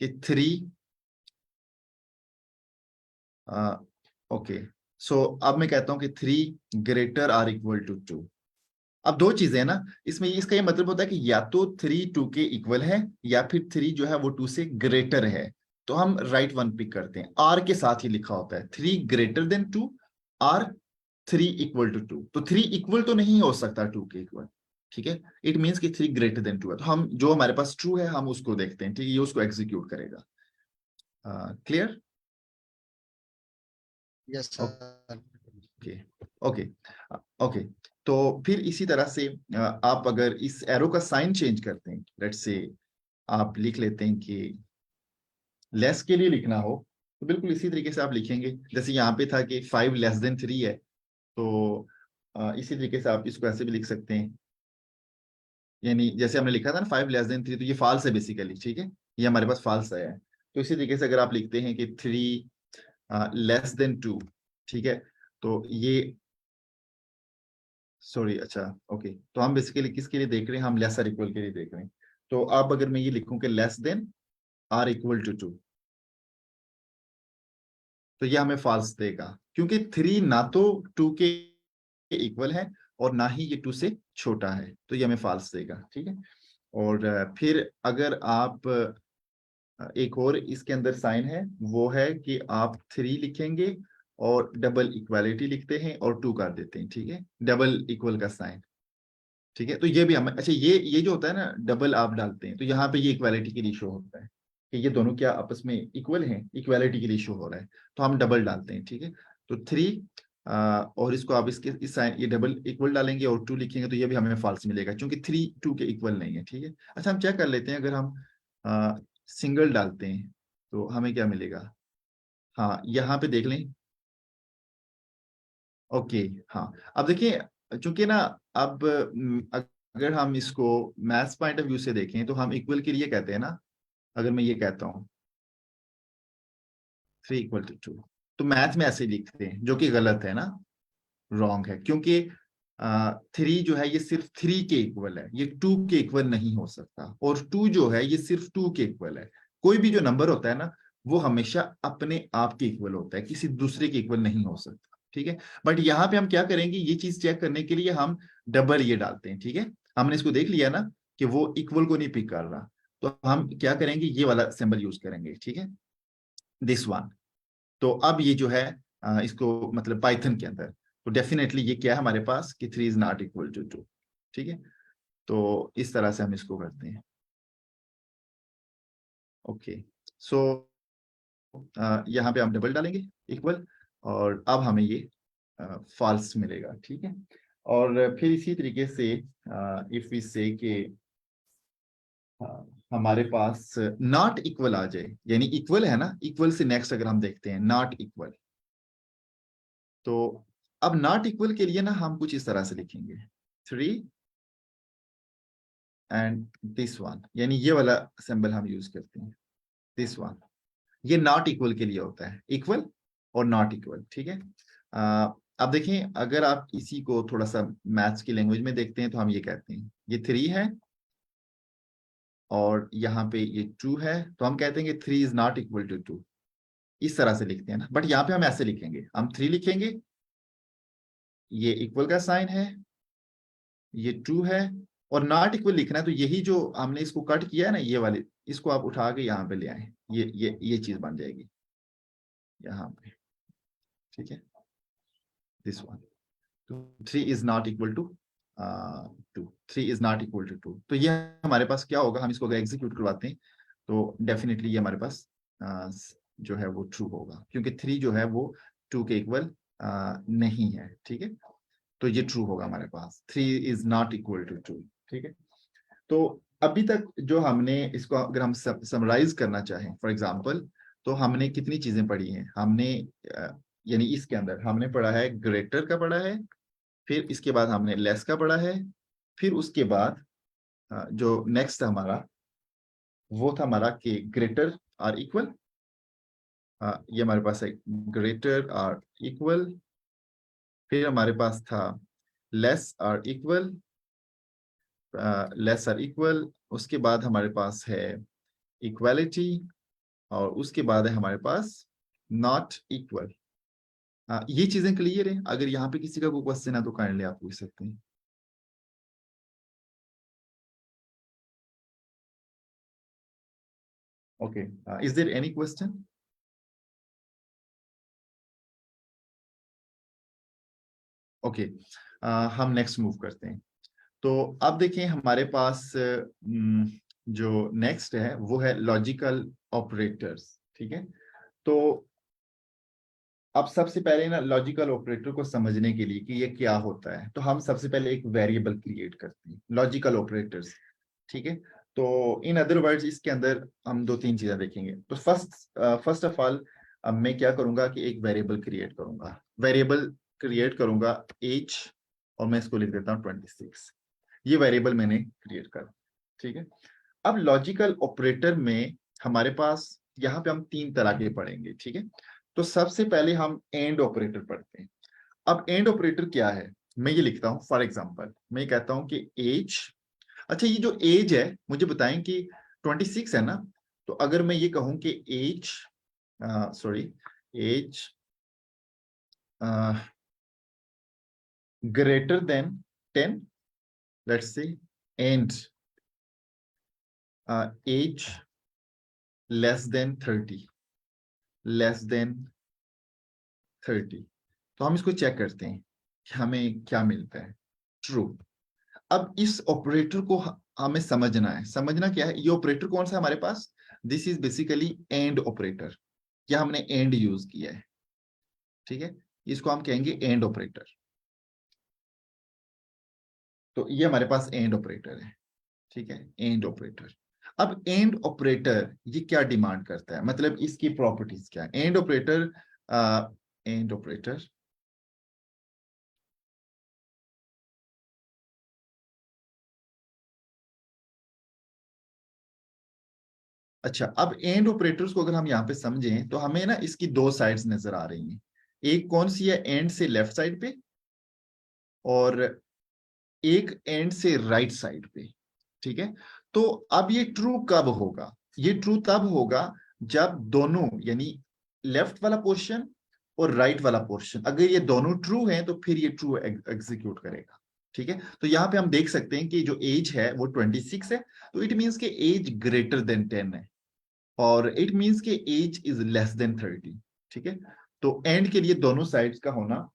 कि 3 ओके, सो अब मैं कहता हूं कि 3 ग्रेटर आर इक्वल टू 2। अब दो चीजें हैं ना इसमें, इसका ये मतलब होता है कि या तो 3 2 के इक्वल है या फिर 3 जो है वो 2 से ग्रेटर है। तो हम राइट वन पिक करते हैं, आर के साथ ही लिखा होता है 3 greater than 2, or 3 equal to 2। तो 3 इक्वल तो नहीं हो सकता 2 के इक्वल, ठीक है। इट मीन्स कि 3 ग्रेटर देन 2 है, तो हम जो हमारे पास ट्रू है हम उसको देखते हैं, ठीक है, ये उसको एग्जीक्यूट करेगा। Clear? Yes sir. Okay okay okay. तो फिर इसी तरह से आप अगर इस एरो का साइन चेंज करते हैं, लेट्स से आप लिख लेते हैं कि लेस के लिए लिखना हो, तो बिल्कुल इसी तरीके से आप लिखेंगे। जैसे यहाँ पे था कि 5 लेस देन 3 है, तो इसी तरीके से आप इसको ऐसे भी लिख सकते हैं। यानी जैसे हमने लिखा था ना 5 लेस देन 3, तो ये फॉल्स है बेसिकली, ठीक है, ये हमारे पास फॉल्स है। तो इसी तरीके से अगर आप लिखते हैं कि 3 लेस देन 2, ठीक है, तो ये सॉरी, अच्छा ओके, तो हम बेसिकली किसके लिए देख रहे हैं, हम लेस आर इक्वल के लिए देख रहे हैं। तो अब अगर मैं ये लिखूं कि less than or equal to 2, तो ये हमें फॉल्स देगा, क्योंकि 3 ना तो 2 के इक्वल है और ना ही ये 2 से छोटा है, तो ये हमें फॉल्स देगा, ठीक है। और फिर अगर आप एक और इसके अंदर साइन है, वो है कि आप 3 लिखेंगे और डबल इक्वालिटी लिखते हैं और 2 कर देते हैं, ठीक है, डबल इक्वल का साइन, ठीक है। तो ये भी हमें, अच्छा, ये जो होता है ना डबल आप डालते हैं, तो यहाँ पे ये इक्वालिटी के लिए शो होता है कि ये दोनों क्या आपस में इक्वल हैं, इक्वालिटी के लिए शो हो रहा है, तो हम डबल डालते हैं, ठीक है। तो 3 और इसको आप इसके इस साइन ये डबल इक्वल डालेंगे और 2 लिखेंगे, तो ये भी हमें फॉल्स मिलेगा, क्योंकि 3 2 के इक्वल नहीं है, ठीक है। अच्छा, हम चेक कर लेते हैं, अगर हम सिंगल डालते हैं तो हमें क्या मिलेगा। हाँ, यहाँ पे देख लें। ओके, हाँ, अब देखिए, चूंकि ना अब अगर हम इसको मैथ्स पॉइंट ऑफ व्यू से देखें तो हम इक्वल के लिए कहते हैं ना, अगर मैं ये कहता हूँ 3 इक्वल टू 2, तो मैथ में ऐसे लिखते हैं, जो कि गलत है ना, रॉन्ग है, क्योंकि 3 जो है ये सिर्फ 3 के इक्वल है, ये 2 के इक्वल नहीं हो सकता, और 2 जो है ये सिर्फ 2 के इक्वल है। कोई भी जो नंबर होता है ना, वो हमेशा अपने आप के इक्वल होता है, किसी दूसरे के इक्वल नहीं हो सकता, ठीक है। बट यहाँ पे हम क्या करेंगे, ये चीज चेक करने के लिए हम डबल ये डालते हैं, ठीक है। हमने इसको देख लिया ना कि वो इक्वल को नहीं पिक कर रहा, तो हम क्या करेंगे, ये वाला सिंबल यूज करेंगे, ठीक है, दिस वन। तो अब ये जो है इसको मतलब पाइथन के अंदर, तो डेफिनेटली ये क्या है हमारे पास कि 3 इज नॉट इक्वल टू 2, ठीक है। तो इस तरह से हम इसको करते हैं। ओके, सो यहाँ पे हम डबल डालेंगे इक्वल, और अब हमें ये फॉल्स मिलेगा, ठीक है। और फिर इसी तरीके से इफ वी से कि हमारे पास नॉट इक्वल आ जाए, यानी इक्वल है ना, इक्वल से नेक्स्ट अगर हम देखते हैं नॉट इक्वल, तो अब नॉट इक्वल के लिए ना हम कुछ इस तरह से लिखेंगे 3 एंड दिस वन, यानी ये वाला सिंबल हम यूज करते हैं, दिस वन। ये नॉट इक्वल के लिए होता है, इक्वल और नॉट इक्वल, ठीक है। अब देखें, अगर आप इसी को थोड़ा सा मैथ्स की लैंग्वेज में देखते हैं, तो हम ये कहते हैं ये 3 है और यहाँ पे ये 2 है, तो हम कहते हैं कि 3 इज नॉट इक्वल टू 2, इस तरह से लिखते हैं ना। बट यहाँ पे हम ऐसे लिखेंगे, हम 3 लिखेंगे, ये इक्वल का साइन है, ये 2 है, और नॉट इक्वल लिखना है, तो यही जो हमने इसको कट किया है ना, ये वाले, इसको आप उठा के यहाँ पे ले आए, ये चीज बन जाएगी यहाँ पे, ठीक है, दिस वन। तो 3 is not equal to 2, 3 is not equal to 2, तो ये हमारे पास क्या होगा, हम इसको अगर एग्जीक्यूट करवाते हैं तो डेफिनेटली ये हमारे पास जो है वो ट्रू होगा, क्योंकि 3 जो है वो 2 के इक्वल नहीं है, ठीक है। तो ये ट्रू होगा हमारे पास, 3 इज नॉट इक्वल टू 2, ठीक है। तो अभी तक जो हमने इसको अगर हम समराइज करना चाहें फॉर एग्जांपल, तो हमने कितनी चीजें पढ़ी हैं, हमने यानी इसके अंदर हमने पढ़ा है ग्रेटर का पढ़ा है, फिर इसके बाद हमने लेस का पढ़ा है, फिर उसके बाद जो नेक्स्ट हमारा वो था हमारा कि ग्रेटर आर इक्वल, ये हमारे पास है ग्रेटर आर इक्वल, फिर हमारे पास था less or equal, less or equal, उसके बाद हमारे पास है इक्वालिटी, और उसके बाद है हमारे पास नॉट इक्वल। ये चीजें क्लियर है? अगर यहाँ पे किसी का कोई क्वेश्चन है तो काइंडली आप पूछ सकते हैं। Okay, is there any question? Okay, हम नेक्स्ट मूव करते हैं। तो अब देखिए हमारे पास जो नेक्स्ट है वो है लॉजिकल ऑपरेटर्स। ठीक है, तो अब सबसे पहले ना लॉजिकल ऑपरेटर को समझने के लिए कि ये क्या होता है, तो हम सबसे पहले एक वेरिएबल क्रिएट करते हैं, लॉजिकल ऑपरेटर्स। ठीक है, तो इन अदर वर्ड्स इसके अंदर हम दो तीन चीजें देखेंगे। तो फर्स्ट ऑफ ऑल अब मैं क्या करूंगा कि एक वेरिएबल क्रिएट करूंगा। वेरिएबल क्रिएट करूंगा एज, और मैं इसको लिख देता हूँ 26। ये वेरिएबल मैंने क्रिएट कर। ठीक है, अब लॉजिकल ऑपरेटर में हमारे पास यहाँ पे हम तीन तरह के पढ़ेंगे। ठीक है, तो सबसे पहले हम एंड ऑपरेटर पढ़ते हैं। अब एंड ऑपरेटर क्या है, मैं ये लिखता हूं फॉर एग्जांपल, मैं कहता हूं कि एज। अच्छा, ये जो एज है मुझे बताएं कि 26 है ना, तो अगर मैं ये कहूं कि age, sorry, age greater than 10, let's say, and age less than 30, less than 30, तो हम इसको चेक करते हैं कि हमें क्या मिलता है। ट्रू। अब इस ऑपरेटर को हमें समझना है। समझना क्या है, ये ऑपरेटर कौन सा है हमारे पास? This is basically AND operator. क्या हमने एंड यूज किया है? ठीक है, इसको हम कहेंगे एंड ऑपरेटर। तो ये हमारे पास एंड ऑपरेटर है। ठीक है, एंड ऑपरेटर। अब एंड ऑपरेटर ये क्या डिमांड करता है, मतलब इसकी प्रॉपर्टीज क्या है? एंड ऑपरेटर, एंड ऑपरेटर, अच्छा, अब एंड ऑपरेटर्स को अगर हम यहाँ पे समझें तो हमें ना इसकी दो साइड्स नजर आ रही हैं। एक कौन सी है, एंड से लेफ्ट साइड पे, और एक एंड से राइट साइड पे। ठीक है, तो अब ये ट्रू कब होगा? ये ट्रू तब होगा जब दोनों, यानी लेफ्ट वाला पोर्शन और राइट वाला पोर्शन, अगर ये दोनों ट्रू हैं तो फिर ये ट्रू एग्जीक्यूट करेगा। ठीक है, तो यहाँ पे हम देख सकते हैं कि जो एज है वो 26 है, तो इट मीन्स के एज ग्रेटर देन 10 है, और इट मीन्स के एज इज लेस देन 30। ठीक है, तो एंड के लिए दोनों साइड्स का होना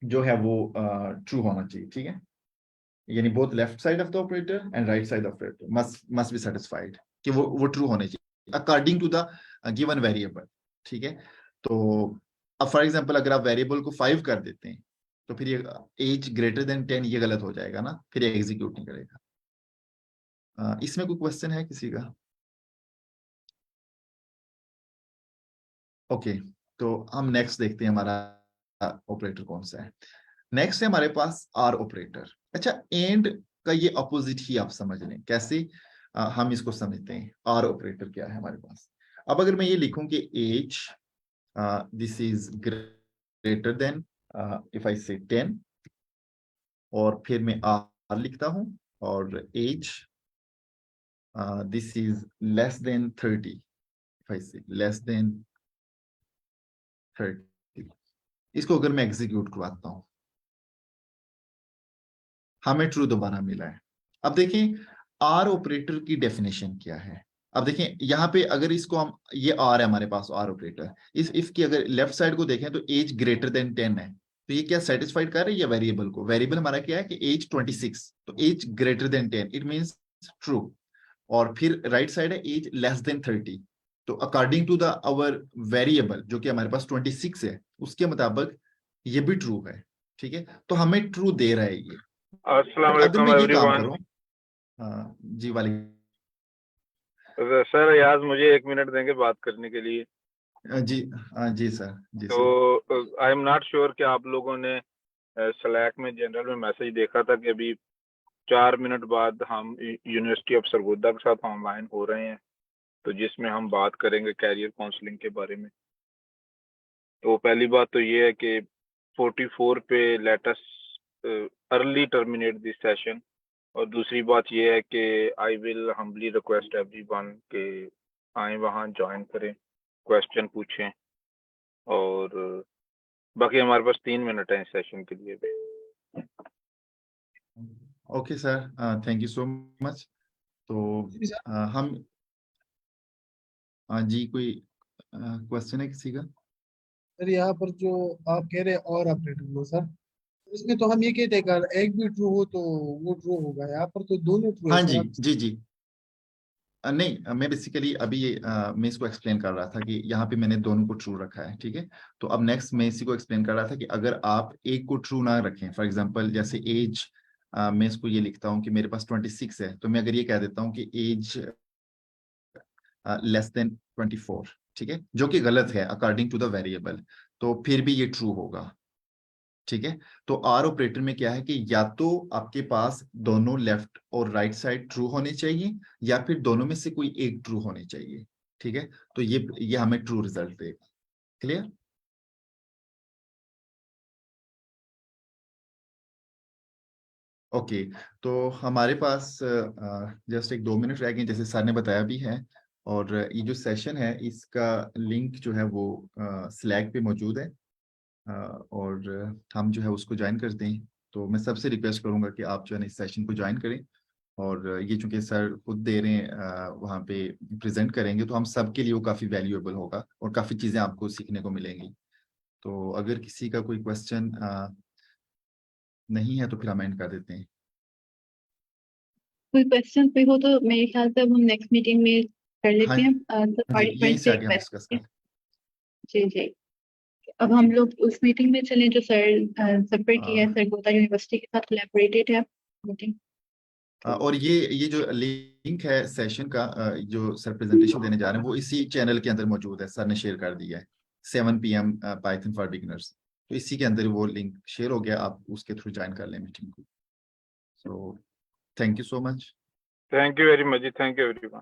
जो है वो ट्रू होना चाहिए। ठीक है, यानी both left side of the operator and right side of operator must be satisfied, कि वो ट्रू होने चाहिए according to the given variable. ठीक है, तो अब फॉर एग्जांपल अगर आप वेरिएबल को 5 कर देते हैं तो फिर ये एज ग्रेटर देन 10 ये गलत हो जाएगा ना, फिर ये एग्जीक्यूट नहीं करेगा। इसमें कोई क्वेश्चन है किसी का? ओके, तो हम नेक्स्ट देखते हैं हमारा ऑपरेटर कौन सा है। नेक्स्ट है हमारे पास आर ऑपरेटर। अच्छा, एंड का ये अपोजिट ही आप समझ लें कैसे। हम इसको समझते हैं, आर ऑपरेटर क्या है हमारे पास। अब अगर मैं ये लिखूं कि age, this is greater than, if I say 10, और फिर मैं आर लिखता हूं, और age this is less than 30, if I say less than 30, इसको अगर मैं एग्जीक्यूट करवाता हूं, हमें ट्रू दोबारा मिला है। अब देखें आर ऑपरेटर की डेफिनेशन क्या है। अब देखें यहाँ पे अगर इसको हम, ये आर है हमारे पास आर ऑपरेटर, इस इफ की अगर लेफ्ट साइड को देखें तो एज ग्रेटर देन 10 है, तो ये क्या सेटिस्फाइड कर रही है वेरिएबल को? वेरिएबल हमारा क्या है कि एज 26, तो age greater than 10 it means true. और फिर राइट साइड है एज लेस देन 30, तो according to the our variable जो कि हमारे पास 26 है, उसके मुताबिक ये भी ट्रू है। ठीक है, तो हमें ट्रू दे रहा है ये। अस्सलाम बट अगर वालेकुम मैं ये काम एवरीवन। करूं, जी वाले, सर यार मुझे 1 मिनट देंगे बात करने के लिए? जी, जी सर, जी तो sir. I am not sure कि आप लोगों ने स्लैक में जनरल में मैसेज देखा था कि अभी 4 मिनट बाद हम यूनिवर्सिटी ऑफ सरगोदा के साथ ऑनलाइन हो रहे हैं, तो जिसमें हम बात करेंगे कैरियर काउंसलिंग के बारे में। तो पहली बात तो ये है कि 44 पे let us early terminate this session. और दूसरी बात ये है कि I will humbly request everyone के आए वहाँ ज्वाइन करें, क्वेश्चन पूछें, और बाकी हमारे पास 3 मिनट है इस सेशन के लिए भी। Okay sir, thank you so much. तो हम जी, कोई क्वेश्चन है किसी का? सर यहाँ पर जो आप कह रहे हैं और ऑपरेटर लो सर, इसमें तो हम ये कहते हैं कि अगर एक भी ट्रू हो तो वो ट्रू होगा, यहाँ पर तो दोनों ट्रू है हाँ सर। जी आप जी जी। नहीं, मैं बेसिकली अभी ये मैं इसको एक्सप्लेन कर रहा था कि यहाँ पे मैंने दोनों को ट्रू रखा है, ठीक है। तो अब नेक्स्ट मैं इसी को एक्सप्लेन कर रहा था कि अगर आप एक को ट्रू ना रखें, फॉर एग्जांपल जैसे एज, मैं इसको ये लिखता हूँ कि मेरे पास 26 है, तो मैं अगर ये कह देता हूँ कि एज लेस देन 24, ठीक है, जो कि गलत है अकॉर्डिंग टू द वेरिएबल, तो फिर भी ये ट्रू होगा, ठीक है। तो आर ऑपरेटर में क्या है कि या तो आपके पास दोनों लेफ्ट और राइट साइड ट्रू होने चाहिए, या फिर दोनों में से कोई एक ट्रू होने चाहिए, ठीक है। तो ये हमें ट्रू रिजल्ट देगा। क्लियर? ओके, तो हमारे पास जस्ट एक 2 मिनट रह गए, जैसे सर ने बताया भी है। और ये जो सेशन है इसका लिंक जो है वो स्लैक पे मौजूद है, और हम जो है उसको ज्वाइन करते हैं। तो मैं सबसे रिक्वेस्ट करूंगा कि आप जो है ना इस सेशन को ज्वाइन करें। और ये चूंकि सर खुद दे रहे हैं, वहाँ पे प्रेजेंट करेंगे, तो हम सब के लिए वो काफ़ी वैल्यूएबल होगा और काफ़ी चीज़ें आपको सीखने को मिलेंगी। तो अगर किसी का कोई क्वेश्चन नहीं है तो फिर हम एंड कर देते हैं। कोई क्वेश्चन पे हो तो मेरे ख्याल से अब हम नेक्स्ट मीटिंग में कर हाँ लेते हैं। जी, यहीं से आगे हम डिस्कस करें। जी जी। अब हम लोग उस मीटिंग में चलें जो सर सपर की है, सरगोधा यूनिवर्सिटी के साथ कोलैबोरेटेड है मीटिंग। और ये जो लिंक है सेशन का, जो सर प्रेजेंटेशन देने जा रहे हैं, वो इसी चैनल के अंदर मौजूद है, सर ने शेयर कर दिया है, 7 PM पाइथन फॉर बिगिनर्स। तो इसी के अंदर वो लिंक शेयर हो गया, आप उसके थ्रू ज्वाइन कर लें मीटिंग को। So thank you so much. Thank you very much जी, थैंक यू एवरीवन।